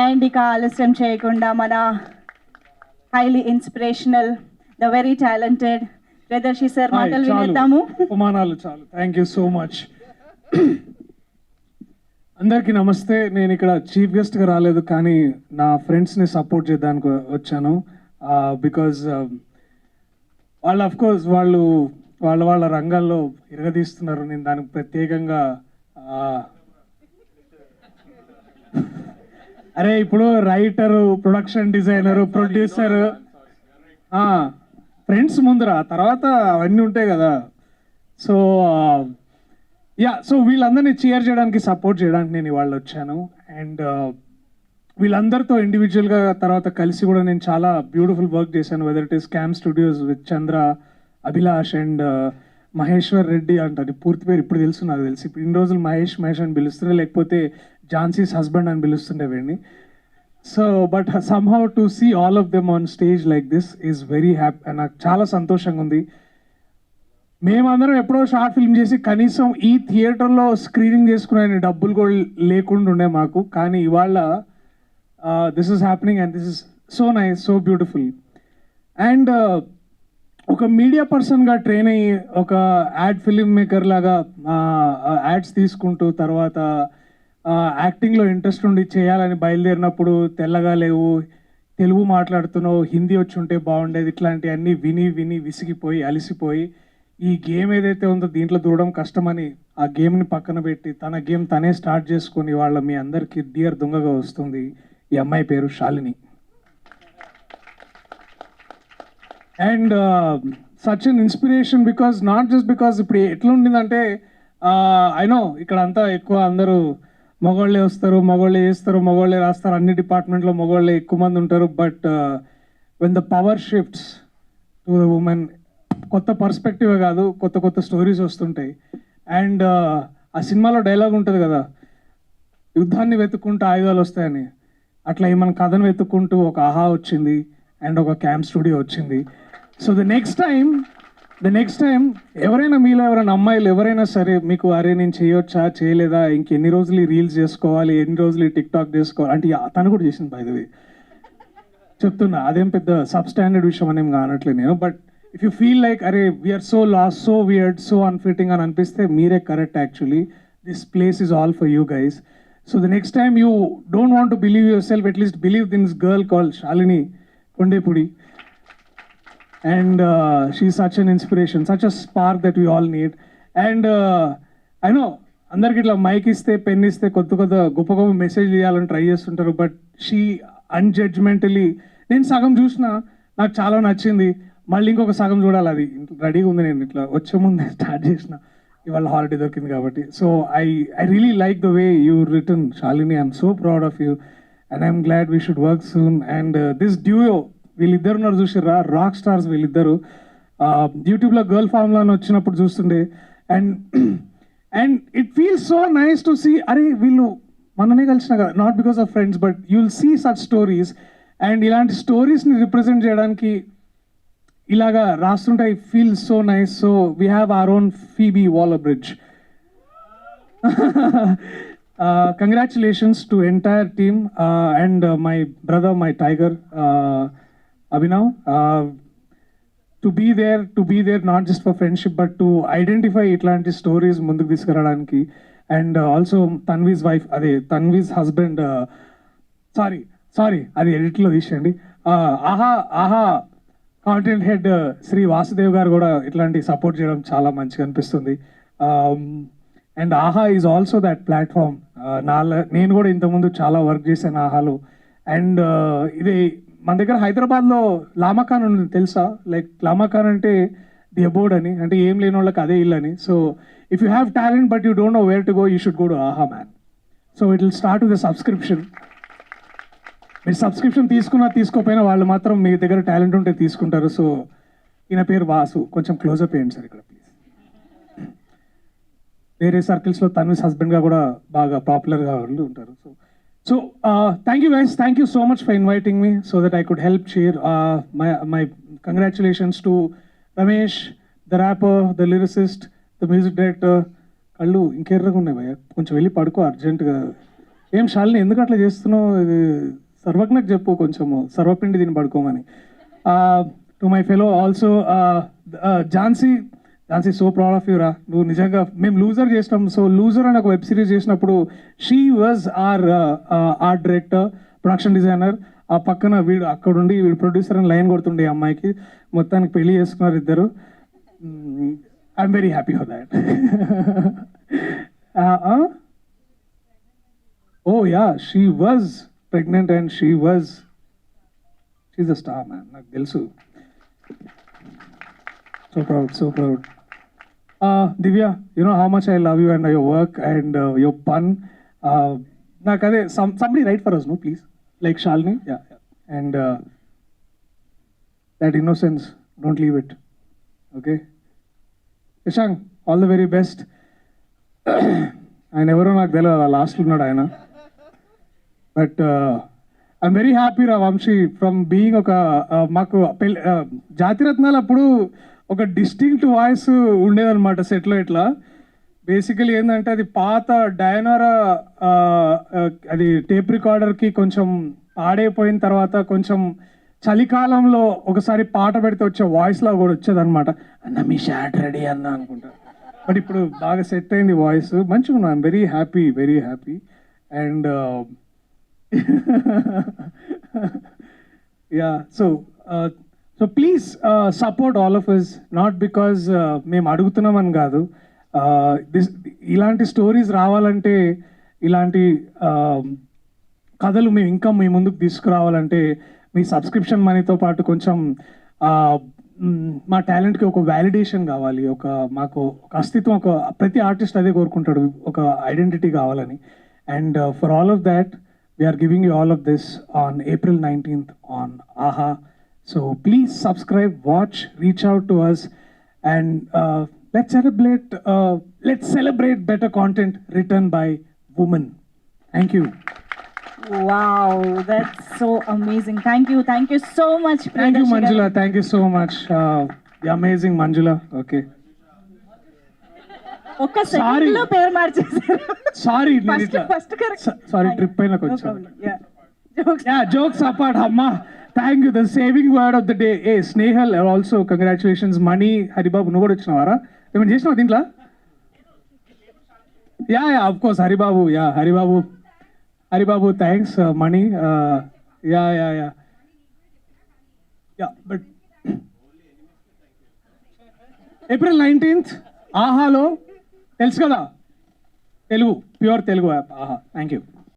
And ఇక ఆలస్యం చేయకుండా మన highly inspirational the very talented Priyadarshi sir మాటలు వినేద్దాము. ఉపమానాలు చాలు. Thank you so much. అందరికీ నమస్తే. నేను ఇక్కడ చీఫ్ గెస్ట్గా రాలేదు, కానీ నా ఫ్రెండ్స్ని సపోర్ట్ చేయడానికి వచ్చాను. బికాజ్ వాళ్ళు అఫ్కోర్స్ వాళ్ళ రంగాల్లో ఇరగదీస్తున్నారు. నేను దానికి ప్రత్యేకంగా అరే ఇప్పుడు writer, production designer, producer, friends ముందర తర్వాత అవన్నీ ఉంటాయి కదా. సో సో వీళ్ళందరినీ చీర్ చేయడానికి, సపోర్ట్ చేయడానికి నేను ఇవాళ వచ్చాను. అండ్ వీళ్ళందరితో ఇండివిజువల్గా తర్వాత కలిసి కూడా నేను చాలా బ్యూటిఫుల్ వర్క్ చేశాను. Whether it is cam studios with Chandra, Abhilash and Maheshwar Reddy అంటారు. పూర్తి పేరు ఇప్పుడు తెలుసు, నాకు తెలిసి ఇప్పుడు ఇన్ని రోజులు మహేష్ అని పిలుస్తుండే, లేకపోతే ఝాన్సీస్ హస్బెండ్ అని పిలుస్తుండే వీడిని. So but somehow to see all of them on stage like this is very happy. నాకు చాలా సంతోషంగా ఉంది. మేమందరం ఎప్పుడో షార్ట్ ఫిల్మ్ చేసి కనీసం ఈ థియేటర్లో స్క్రీనింగ్ చేసుకునే డబ్బులు కూడా లేకుండా ఉండే మాకు. కానీ ఇవాళ this is happening and this is so nice, so beautiful. And ఒక మీడియా పర్సన్గా ట్రైన్ అయ్యి ఒక యాడ్ ఫిలిం మేకర్ లాగా యాడ్స్ తీసుకుంటూ తర్వాత యాక్టింగ్లో ఇంట్రెస్ట్ ఉండి చేయాలని బయలుదేరినప్పుడు తెల్లగా లేవు, తెలుగు మాట్లాడుతున్నావు, హిందీ వచ్చి ఉంటే బాగుండేది, ఇట్లాంటివన్నీ విని విని విసిగిపోయి అలసిపోయి ఈ గేమ్ ఏదైతే ఉందో దీంట్లో దూరడం కష్టమని ఆ గేమ్ని పక్కన పెట్టి తన గేమ్ తనే స్టార్ట్ చేసుకుని వాళ్ళ మీ అందరికీ డియర్ దొంగగా వస్తుంది. ఈ అమ్మాయి పేరు Shalini. And such an inspiration because not just because ఇప్పుడు ఎట్లా ఉండిందంటే ఐనో ఇక్కడ అంతా ఎక్కువ అందరూ మగవాళ్ళే వస్తారు, మగవాళ్ళే చేస్తారు, మగవాళ్ళే రాస్తారు, అన్ని డిపార్ట్మెంట్లో మగవాళ్ళే ఎక్కువ మంది ఉంటారు. But when the power shifts to the women, కొత్త పర్స్పెక్టివ్ కాదు, కొత్త కొత్త స్టోరీస్ వస్తుంటాయి. అండ్ ఆ సినిమాలో డైలాగ్ ఉంటుంది కదా, యుద్ధాన్ని వెతుక్కుంటూ ఆయుధాలు వస్తాయని. అట్లా మన కథను వెతుక్కుంటూ ఒక ఆహా వచ్చింది అండ్ ఒక క్యాంప్ స్టూడియో వచ్చింది. సో ద నెక్స్ట్ టైం ఎవరైనా మీలో ఎవరైనా అమ్మాయిలు ఎవరైనా సరే మీకు అరే నేను చేయొచ్చా చేయలేదా, ఇంకెన్ని రోజులు రీల్స్ చేసుకోవాలి, ఎన్ని రోజులు టిక్ టాక్ చేసుకోవాలి అంటే తను కూడా చేసింది బై ద వే. చెప్తున్నా అదేం పెద్ద సబ్ స్టాండర్డ్ విషయం అనేం కానట్లేదు నేను. But if you feel like అరే we are so lost, so weird, so unfitting అని అనిపిస్తే మీరే correct. Actually this place is all for you guys. So the next time you don't want to believe yourself, at least believe this girl call Shalini Kondepudi. And she such an inspiration, such a spark that we all need. And I know అందరికి ఇట్లా mic ఇస్తే, pen ఇస్తే కొత్త గొప్ప గొప్ప message ఇవ్వాలని try చేస్తుంటారు. But she అన్జడ్జ్మెంటలీ, నేను సగం చూసిన నాకు చాలా నచ్చింది, మళ్ళీ ఇంకొక సగం చూడాలి, అది రెడీగా ఉంది. నేను ఇట్లా వచ్చే ముందే స్టార్ట్ చేసిన, ఇవాళ హాలిడే దొరికింది కాబట్టి. So I really like the way you return Shalini. I'm so proud of you and I'm glad we should work soon. And this duo వీళ్ళిద్దరు ఉన్నారు చూసారా, రాక్ స్టార్స్ వీళ్ళిద్దరు. యూట్యూబ్లో గర్ల్ ఫార్మ్లో వచ్చినప్పుడు చూస్తుండే. And it feels so nice to see, అరే వీళ్ళు మననే కలిసిన కదా, not because of friends but you will see such stories. And ఇలాంటి స్టోరీస్ని రిప్రజెంట్ చేయడానికి ఇలాగా రాస్తుంటే I feel so nice. So we have our own Phoebe Waller Bridge. Congratulations to entire team and my brother, my tiger Abhinav, to be there not just for friendship but to identify itlanti stories munduku తీసుకురావడానికి. And also Tanvi's wife, అదే Tanvi's husband, sorry అది ఎడిట్లో తీసేయండి. ఆహా content head Shri Vasudev గారు కూడా ఇట్లాంటి support చేయడం చాలా మంచిగా అనిపిస్తుంది. అండ్ ఆహా ఈజ్ ఆల్సో దట్ ప్లాట్ఫామ్. నేను కూడా ఇంతకుముందు చాలా వర్క్ చేశాను ఆహాలో. అండ్ ఇది మన దగ్గర హైదరాబాద్లో లామాఖాన్ ఉంది తెలుసా, లైక్ లామాఖాన్ అంటే ది అబోర్డ్ అని, అంటే ఏం లేని వాళ్ళకి అదే ఇల్లు అని. So if you have talent but you don't know where to go, you should go to Aha man. So it will start with the subscription. మీరు సబ్స్క్రిప్షన్ తీసుకోపోయినా వాళ్ళు మాత్రం మీ దగ్గర టాలెంట్ ఉంటే తీసుకుంటారు. సో ఈయన పేరు వాసు, కొంచెం క్లోజప్ చేయండి సార్ ఇక్కడ ప్లీజ్. వేరే సర్కిల్స్లో తన్విస్ హస్బెండ్గా కూడా బాగా పాపులర్గా వాళ్ళు ఉంటారు. So thank you guys, thank you so much for inviting me so that I could help cheer. My congratulations to Ramesh, the rapper, the lyricist, the music director. Kallu inkerraga unnai bhaiya, koncham velli paduko urgent ga. ఏం శాలిని ఎందుకు అట్లా చేస్తున్నావు, ఇది సర్వజ్ఞకు చెప్పు కొంచెము సర్వపిండి దీన్ని పడుకోమని. To my fellow also Jhansi, so proud of you రా. నువ్వు నిజంగా మేము లూజర్ చేసినాం. సో లూజర్ అని ఒక వెబ్ సిరీస్ చేసినప్పుడు she was art director, production designer. ఆ పక్కన వీడు అక్కడుండి వీడు ప్రొడ్యూసర్ అని లైన్ కొడుతుండే ఈ అమ్మాయికి. మొత్తానికి పెళ్లి చేసుకున్నారు ఇద్దరు. I'm very happy for that. Oh yeah, she was pregnant and she's a star, man. నాకు తెలుసు. So proud. Divya, you know how much I love you and your work and your pun. నాకు అదే somebody write for us, no please, like Shalini. Yeah. And that innocence, don't leave it, okay? Ishang, all the very best. ఆయన ఎవరో నాకు తెలియదు, లాస్ట్లో ఉన్నాడు ఆయన. But I'm very happy రా వంశీ ఫ్రమ్ బీయింగ్ ఒక మాకు జాతిరత్నాలు అప్పుడు ఒక డిస్టింక్ట్ వాయిస్ ఉండేదన్నమాట సెట్లో. ఇట్లా బేసికలీ ఏంటంటే అది పాత డయనోరా అది టేప్ రికార్డర్కి కొంచెం పాడైపోయిన తర్వాత కొంచెం చలికాలంలో ఒకసారి పాట పెడితే వచ్చే వాయిస్లా కూడా వచ్చేది అనమాట. అన్న మీ షాట్ రెడీ అన్న అనుకుంటా. బట్ ఇప్పుడు బాగా సెట్ అయింది వాయిస్, మంచిగా ఉన్నా. I'm very happy. And yeah, so please support all of us, not because మేము అడుగుతున్నామని కాదు. ఇలాంటి స్టోరీస్ రావాలంటే, ఇలాంటి కథలు మేము ఇంకా మీ ముందుకు తీసుకురావాలంటే మీ సబ్స్క్రిప్షన్ మనీతో పాటు కొంచెం మా టాలెంట్కి ఒక వ్యాలిడేషన్ కావాలి, మాకు ఒక అస్తిత్వం, ప్రతి ఆర్టిస్ట్ అదే కోరుకుంటాడు, ఒక ఐడెంటిటీ కావాలని. And for all of that we are giving you all of this on April 19th on AHA. So please subscribe, watch, reach out to us, and let's celebrate better content written by women. Thank you. Wow, that's so amazing. Thank you so much. Thank you Manjula, thank you so much. The amazing Manjula. Okay. ఒక్క second లో పేరు మార్చేసారు. Sorry sorry, trip అయినా కొంచెం. Jokes apart, అమ్మా thank you. The saving word of the day. ఏ Snehal also congratulations. Mani, Haribabu నువ్వు కూడా వచ్చినావారా? ఏమైనా చేసినావా దీంట్లో? Yeah of course Haribabu thanks. Mani yeah but April 19th ఆహాలో తెలుసు కదా, Telugu, pure Telugu app Aha. Thank you.